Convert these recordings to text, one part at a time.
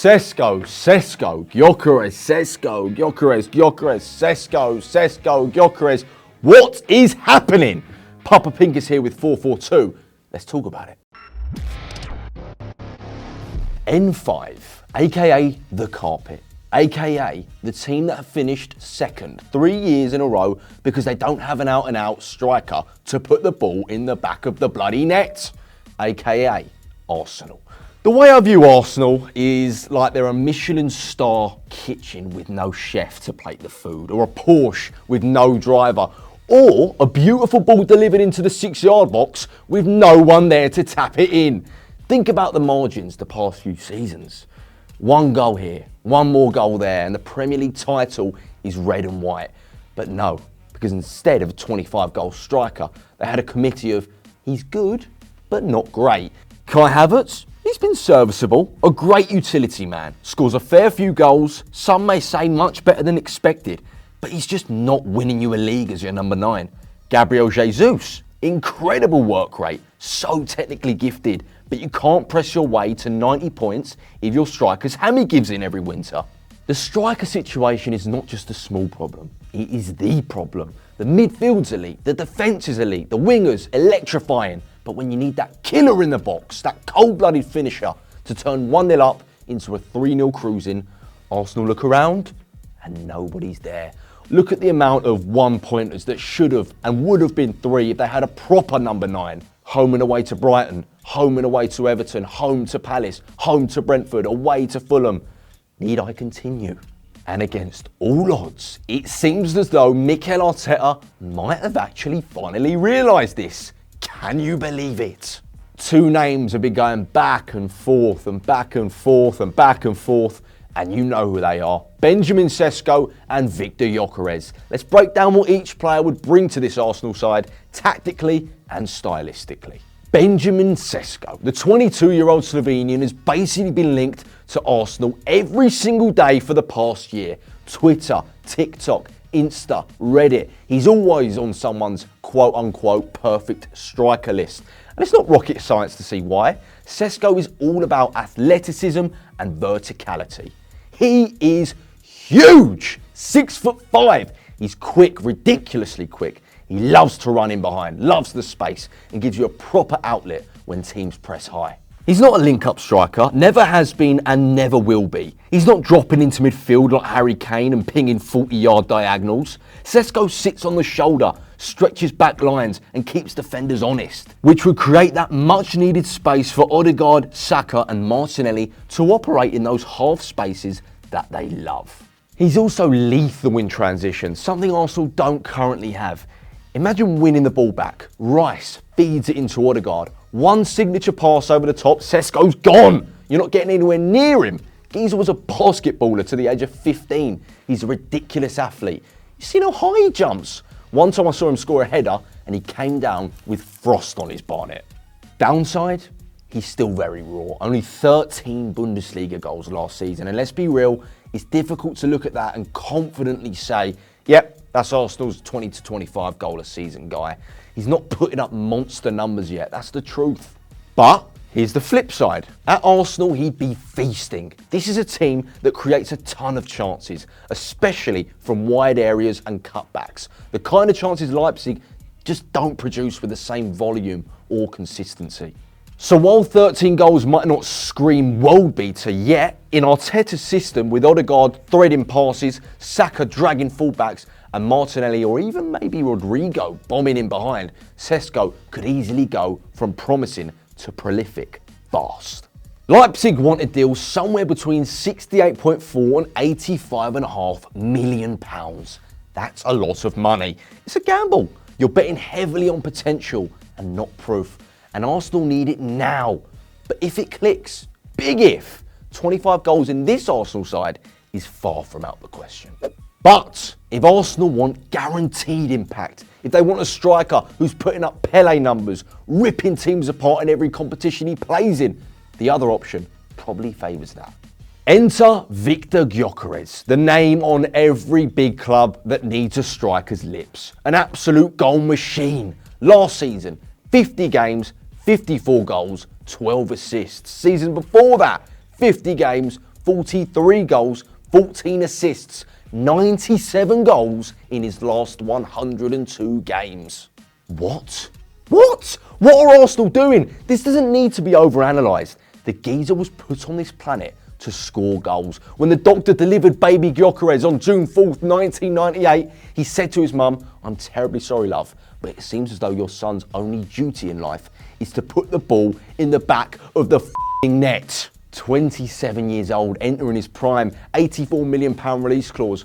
Sesko, Gyokeres, Sesko, Gyokeres, Sesko, Gyokeres. What is happening? PapaPincus here with FourFourTwo. Let's talk about it. N5, aka the carpet, aka the team that have finished second 3 years in a row because they don't have an out-and-out striker to put the ball in the back of the bloody net, aka Arsenal. The way I view Arsenal is like they're a Michelin star kitchen with no chef to plate the food, or a Porsche with no driver, or a beautiful ball delivered into the 6-yard box with no one there to tap it in. Think about the margins the past few seasons. 1 goal here, 1 more goal there, and the Premier League title is red and white. But no, because instead of a 25-goal striker, they had a committee of, he's good, but not great. Kai Havertz? He's been serviceable, a great utility man, scores a fair few goals, some may say much better than expected, but he's just not winning you a league as your number 9. Gabriel Jesus, incredible work rate, so technically gifted, but you can't press your way to 90 points if your striker's hammy gives in every winter. The striker situation is not just a small problem, it is the problem. The midfield's elite, the defence is elite, the wingers electrifying. But when you need that killer in the box, that cold-blooded finisher to turn 1-0 up into a 3-0 cruising, Arsenal look around and nobody's there. Look at the amount of 1-pointers that should have and would have been 3 if they had a proper number 9. Home and away to Brighton, home and away to Everton, home to Palace, home to Brentford, away to Fulham. Need I continue? And against all odds, it seems as though Mikel Arteta might have actually finally realised this. Can you believe it? 2 names have been going back and forth and back and forth and back and forth, and you know who they are. Benjamin Sesko and Victor Gyökeres. Let's break down what each player would bring to this Arsenal side, tactically and stylistically. Benjamin Sesko, the 22-year-old Slovenian, has basically been linked to Arsenal every single day for the past year. Twitter, TikTok, Insta, Reddit. He's always on someone's quote-unquote perfect striker list. And it's not rocket science to see why. Sesko is all about athleticism and verticality. He is huge, 6'5". He's quick, ridiculously quick. He loves to run in behind, loves the space, and gives you a proper outlet when teams press high. He's not a link-up striker, never has been and never will be. He's not dropping into midfield like Harry Kane and pinging 40-yard diagonals. Sesko sits on the shoulder, stretches back lines and keeps defenders honest, which would create that much-needed space for Odegaard, Saka and Martinelli to operate in those half spaces that they love. He's also lethal in transition, something Arsenal don't currently have. Imagine winning the ball back. Rice feeds it into Odegaard. 1 signature pass over the top, Sesko's gone. You're not getting anywhere near him. Geezer was a basketballer to the age of 15. He's a ridiculous athlete. You see how high he jumps? One time I saw him score a header and he came down with frost on his barnet. Downside? He's still very raw. Only 13 Bundesliga goals last season. And let's be real, it's difficult to look at that and confidently say, yep, that's Arsenal's 20 to 25 goal a season guy. He's not putting up monster numbers yet, that's the truth. But here's the flip side. At Arsenal, he'd be feasting. This is a team that creates a ton of chances, especially from wide areas and cutbacks. The kind of chances Leipzig just don't produce with the same volume or consistency. So while 13 goals might not scream world beater yet, in Arteta's system with Odegaard threading passes, Saka dragging fullbacks, and Martinelli or even maybe Rodrigo bombing in behind, Sesko could easily go from promising to prolific fast. Leipzig want a deal somewhere between 68.4 and 85.5 million pounds. That's a lot of money. It's a gamble. You're betting heavily on potential and not proof. And Arsenal need it now. But if it clicks, big if, 25 goals in this Arsenal side is far from out the question. But if Arsenal want guaranteed impact, if they want a striker who's putting up Pele numbers, ripping teams apart in every competition he plays in, the other option probably favours that. Enter Victor Gyokeres, the name on every big club that needs a striker's lips. An absolute goal machine. Last season, 50 games, 54 goals, 12 assists. Season before that, 50 games, 43 goals, 14 assists, 97 goals in his last 102 games. What? What? What are Arsenal doing? This doesn't need to be overanalyzed. The geezer was put on this planet to score goals. When the doctor delivered baby Gyökeres on June 4th, 1998, he said to his mum, "I'm terribly sorry, love, but it seems as though your son's only duty in life is to put the ball in the back of the f***ing net." 27 years old, entering his prime, £84 million release clause.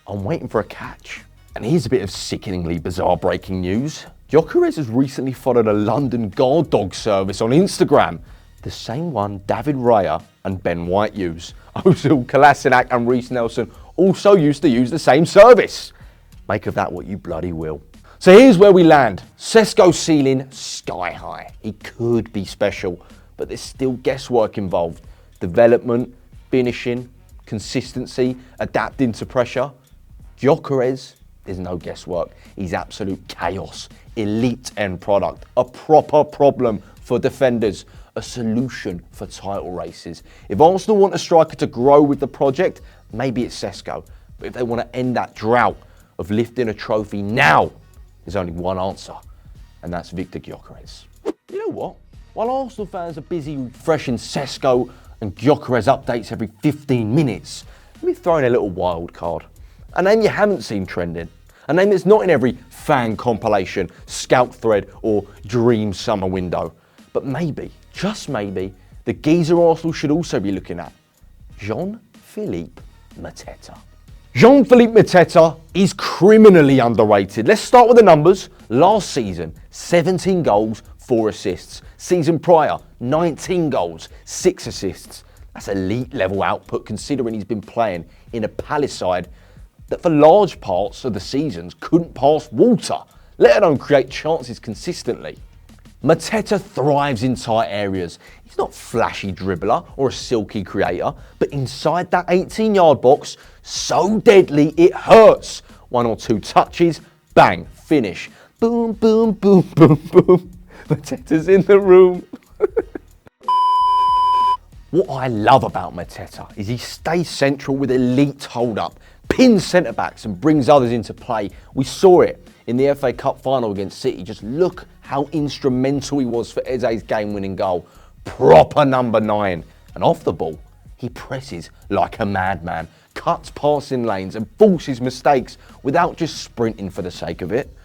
I'm waiting for a catch. And here's a bit of sickeningly bizarre breaking news. Gyokeres has recently followed a London guard dog service on Instagram. The same one 𝗕𝗫𝗓𝗍 and Ben White use. 𝗕𝗫𝗓𝗍𝗏 and Reiss Nelson also used to use the same service. Make of that what you bloody will. So here's where we land. Sesko's ceiling sky high. He could be special, but there's still guesswork involved. Development, finishing, consistency, adapting to pressure. Gyokeres, there's no guesswork. He's absolute chaos, elite end product, a proper problem for defenders, a solution for title races. If Arsenal want a striker to grow with the project, maybe it's Sesko. But if they want to end that drought of lifting a trophy now, there's only one answer, and that's Victor Gyokeres. You know what? While Arsenal fans are busy refreshing Sesko and Gyokeres updates every 15 minutes, let me throw in a little wild card. A name you haven't seen trending. A name that's not in every fan compilation, scout thread, or dream summer window. But maybe, just maybe, the geezer Arsenal should also be looking at. Jean-Philippe Mateta. Jean-Philippe Mateta is criminally underrated. Let's start with the numbers. Last season, 17 goals, 4 assists. Season prior, 19 goals, 6 assists. That's elite level output considering he's been playing in a Palace side that for large parts of the seasons couldn't pass water, let alone create chances consistently. Mateta thrives in tight areas. He's not a flashy dribbler or a silky creator, but inside that 18-yard box, so deadly it hurts. 1 or 2 touches, bang, finish. Boom, boom, boom, boom, boom. Mateta's in the room. What I love about Mateta is he stays central with elite hold-up, pins centre-backs and brings others into play. We saw it in the FA Cup final against City. Just look how instrumental he was for Eze's game-winning goal. Proper number 9. And off the ball, he presses like a madman, cuts passing lanes and forces mistakes without just sprinting for the sake of it.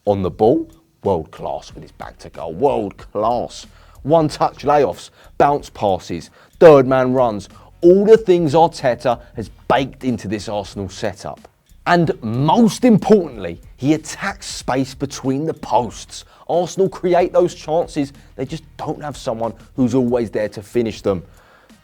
On the ball, world class with his back to goal, world class. One-touch layoffs, bounce passes, third man runs, all the things Arteta has baked into this Arsenal setup. And most importantly, he attacks space between the posts. Arsenal create those chances, they just don't have someone who's always there to finish them.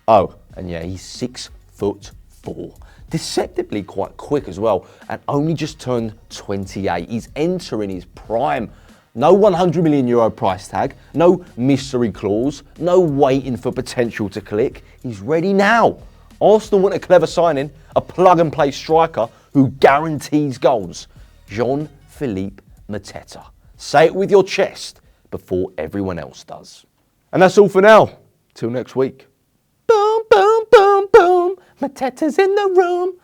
Oh, and yeah, he's 6'4". Deceptively quite quick as well, and only just turned 28. He's entering his prime. No €100 million price tag, no mystery clause, no waiting for potential to click. He's ready now. Arsenal want a clever signing, a plug-and-play striker who guarantees goals. Jean-Philippe Mateta. Say it with your chest before everyone else does. And that's all for now. Till next week. Boom, boom, boom, boom. Mateta's in the room.